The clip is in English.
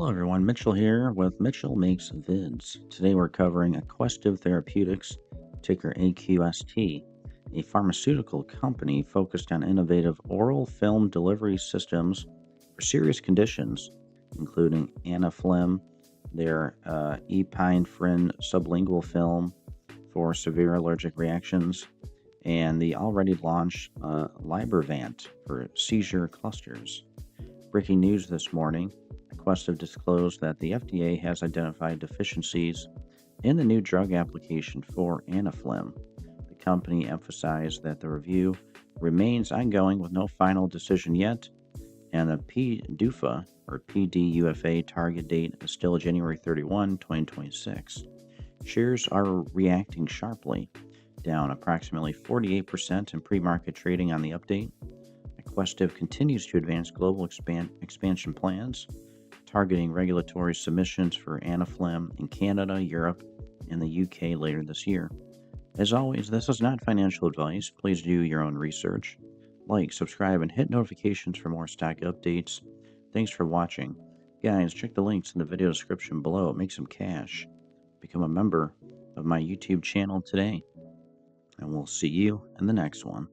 Hello everyone, Mitchell here with Mitchell Makes Vids. Today we're covering Aquestive Therapeutics, ticker AQST, a pharmaceutical company focused on innovative oral film delivery systems for serious conditions, including anafilm, their epinephrine sublingual film for severe allergic reactions, and the already launched Libervant for seizure clusters. Breaking news this morning. Aquestive disclosed that the FDA has identified deficiencies in the new drug application for anafilm. The company emphasized that the review remains ongoing with no final decision yet, and the PDUFA or PDUFA target date is still January 31, 2026. Shares are reacting sharply, down approximately 48% in pre-market trading on the update. Aquestive continues to advance global expansion plans, targeting regulatory submissions for anafilm in Canada, Europe, and the UK later this year. As always, this is not financial advice. Please do your own research. Like, subscribe, and hit notifications for more stock updates. Thanks for watching. Guys, check the links in the video description below. Make some cash. Become a member of my YouTube channel today. And we'll see you in the next one.